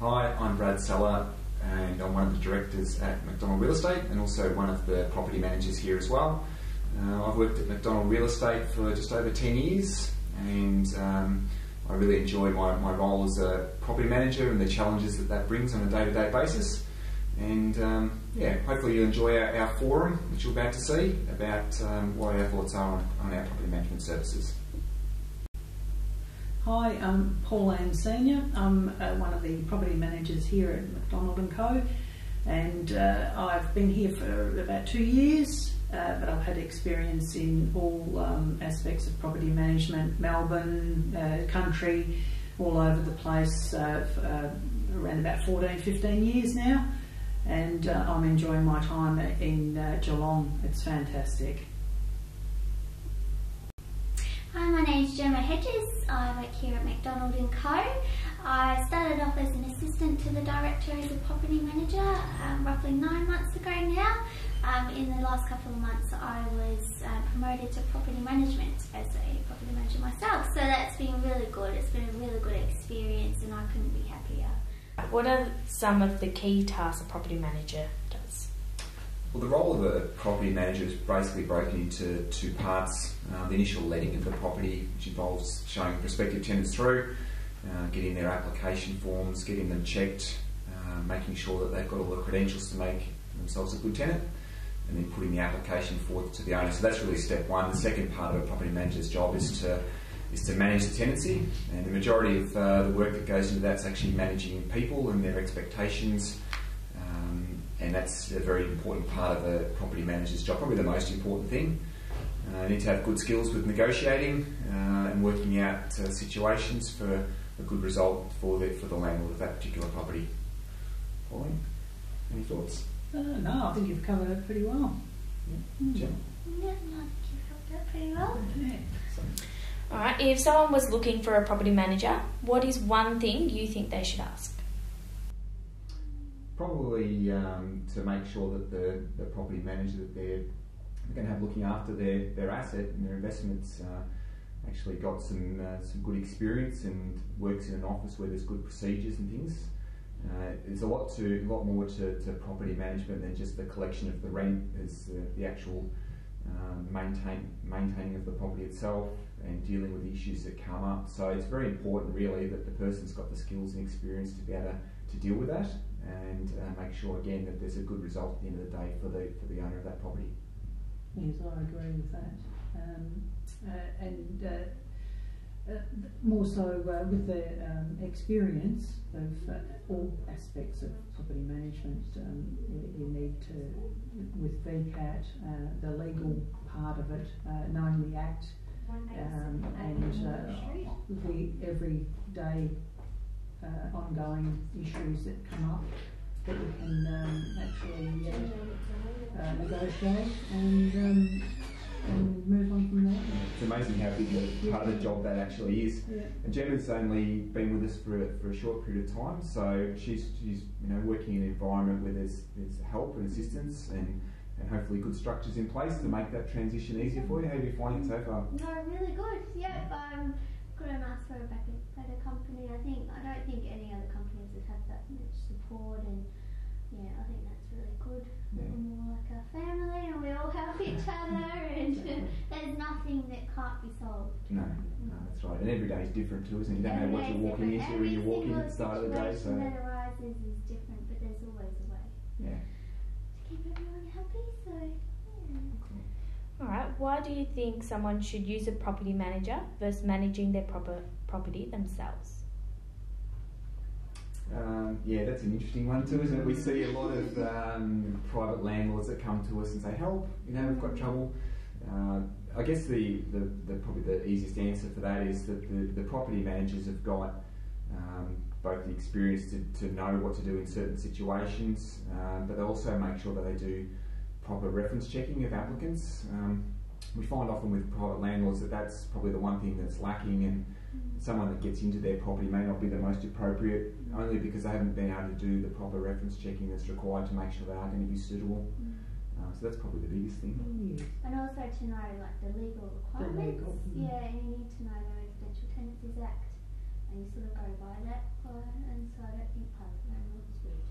Hi, I'm Brad Seller and I'm one of the directors at McDonald Real Estate and also one of the property managers here as well. I've worked at McDonald Real Estate for just over 10 years and I really enjoy my role as a property manager and the challenges that brings on a day-to-day basis. And hopefully you'll enjoy our forum, which you're about to see, about what our thoughts are on our property management services. Hi, I'm Pauline Senior. I'm one of the property managers here at McDonald & Co. And I've been here for about 2 years, but I've had experience in all aspects of property management, Melbourne, country, all over the place, for around about 14, 15 years now. And I'm enjoying my time in Geelong. It's fantastic. Hi, my name's Gemma Hedges. I work here at McDonald & Co. I started off as an assistant to the director as a property manager roughly 9 months ago now. In the last couple of months I was promoted to property management as a property manager myself. So that's been really good. It's been a really good experience and I couldn't be happier. What are some of the key tasks a property manager does? Well, the role of a property manager is basically broken into two parts. The initial letting of the property, which involves showing prospective tenants through, getting their application forms, getting them checked, making sure that they've got all the credentials to make themselves a good tenant, and then putting the application forward to the owner. So that's really step one. The second part of a property manager's job is to manage the tenancy, and the majority of the work that goes into that's actually managing people and their expectations. And that's a very important part of a property manager's job, probably the most important thing. You need to have good skills with negotiating and working out situations for a good result for the landlord of that particular property. Pauline, any thoughts? No, I think you've covered it pretty well. Yeah. Jen? Yeah, I think you've helped out pretty well. Yeah. Alright, if someone was looking for a property manager, what is one thing you think they should ask? Probably to make sure that the property manager that they're going to have looking after their asset and their investments actually got some good experience and works in an office where there's good procedures and things. There's a lot more to property management than just the collection of the rent. There's the actual maintaining of the property itself and dealing with the issues that come up. So it's very important really that the person's got the skills and experience to be able to deal with that and make sure again that there's a good result at the end of the day for the owner of that property. Yes, I agree with that. More so with the experience of all aspects of property management, you need to, with VCAT, the legal part of it, knowing the Act, and the everyday ongoing issues that come up that we can actually negotiate and move on from there. It's amazing how big a part of the job that actually is. Yeah. And Gemma's only been with us for a short period of time, so she's working in an environment where there's help and assistance and hopefully good structures in place to make that transition easier for you. How are you finding it so far? No, really good. Yeah, couldn't ask for a better company. I don't think any other companies have had that much support, and yeah, I think that's really good. Yeah. We're more like a family, and we all help each other, and there's nothing that can't be solved. No, that's right. And every day is different too, isn't it? You don't know what you're walking into when you walk in at the start of the day. So every situation that arises is different, but there's always a way. Yeah. To keep everyone happy. So yeah. Alright, why do you think someone should use a property manager versus managing their property themselves? Yeah, that's an interesting one too, isn't it? We see a lot of private landlords that come to us and say, help, we've got trouble. I guess probably the easiest answer for that is that the property managers have got both the experience to know what to do in certain situations, but they also make sure that they do proper reference checking of applicants. We find often with private landlords that's probably the one thing that's lacking, and someone that gets into their property may not be the most appropriate, only because they haven't been able to do the proper reference checking that's required to make sure they are going to be suitable. So that's probably the biggest thing. And also to know like the legal requirements. Yeah, and you need to know the Residential Tenancies Act and you sort of go by that, and so I don't think private landlords would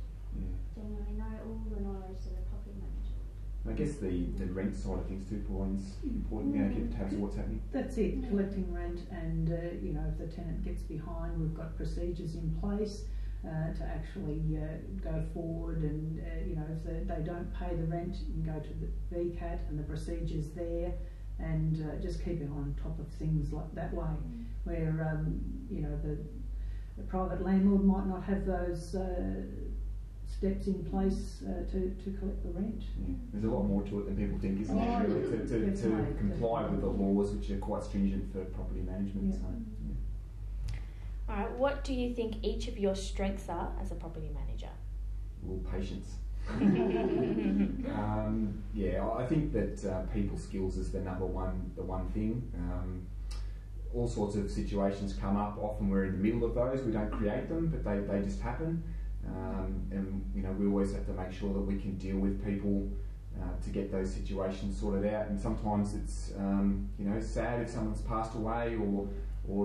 generally know all the knowledge that a property manager would. I guess the rent side of things too, Pauline's important. Keep tabs of what's happening. That's it, collecting rent, and if the tenant gets behind, we've got procedures in place to actually go forward, and if they don't pay the rent, you can go to the VCAT and the procedures there, and just keep it on top of things like that way, where the private landlord might not have those steps in place to collect the rent. Yeah. There's a lot more to it than people think, isn't there? Really, to comply with the laws, which are quite stringent for property management. Yeah. So, yeah. All right, what do you think each of your strengths are as a property manager? Well, patience. I think that people skills is the one thing. All sorts of situations come up. Often we're in the middle of those. We don't create them, but they just happen. And we always have to make sure that we can deal with people to get those situations sorted out. And sometimes it's sad if someone's passed away or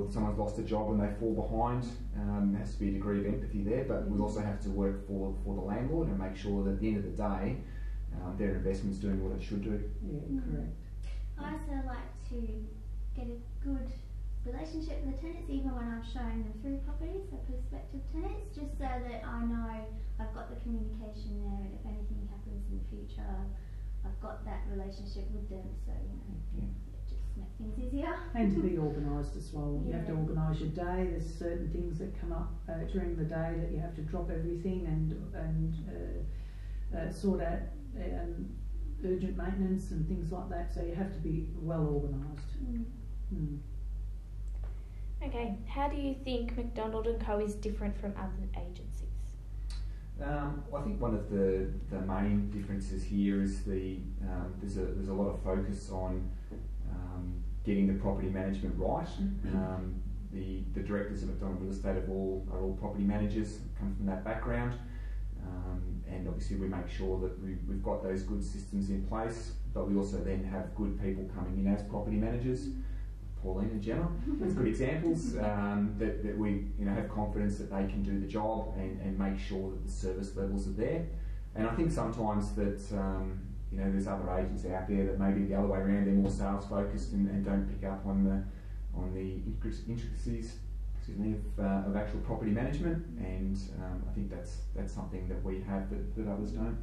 someone's lost a job and they fall behind. There has to be a degree of empathy there, but we also have to work for the landlord and make sure that at the end of the day their investment's doing what it should do. Yeah, correct. I also like to get a good relationship with the tenants, even when I'm showing them through properties, so prospective tenants, just so that I know I've got the communication there, and if anything happens in the future, I've got that relationship with them, so it just makes things easier. And to be organised as well. You have to organise your day. There's certain things that come up during the day that you have to drop everything and sort out urgent maintenance and things like that, so you have to be well organised. Okay, how do you think McDonald & Co is different from other agencies? I think one of the main differences here is there's a lot of focus on getting the property management right. The directors of McDonald Real Estate are all property managers, come from that background, and obviously we make sure that we've got those good systems in place, but we also then have good people coming in as property managers. Pauline and Gemma, that's good examples, that we have confidence that they can do the job and make sure that the service levels are there. And I think sometimes that there's other agents out there that maybe the other way around, they're more sales focused and don't pick up on the intricacies of actual property management, and I think that's something that we have that others don't.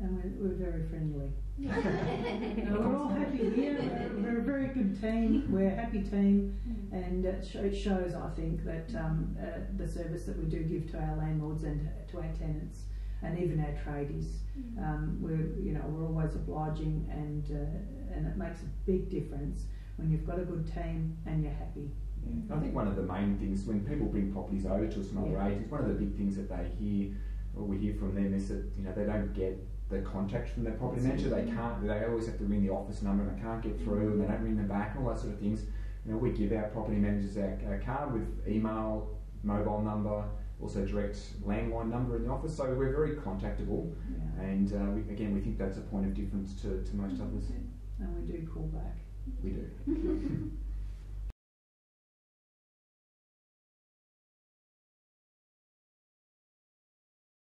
And we're very friendly. We're all happy here. We're a very good team. We're a happy team, and it shows, I think, that the service that we do give to our landlords and to our tenants, and even our tradies, we're always obliging, and it makes a big difference when you've got a good team and you're happy. Yeah. I think one of the main things when people bring properties over to us from other agents, one of the big things that they hear, or we hear from them, is that they don't get the contact from their property manager. They always have to ring the office number and they can't get through, and they don't ring them back and all that sort of things. We give our property managers our card with email, mobile number, also direct landline number in the office, so we're very contactable, and we think that's a point of difference to most others. And we do call back. We do.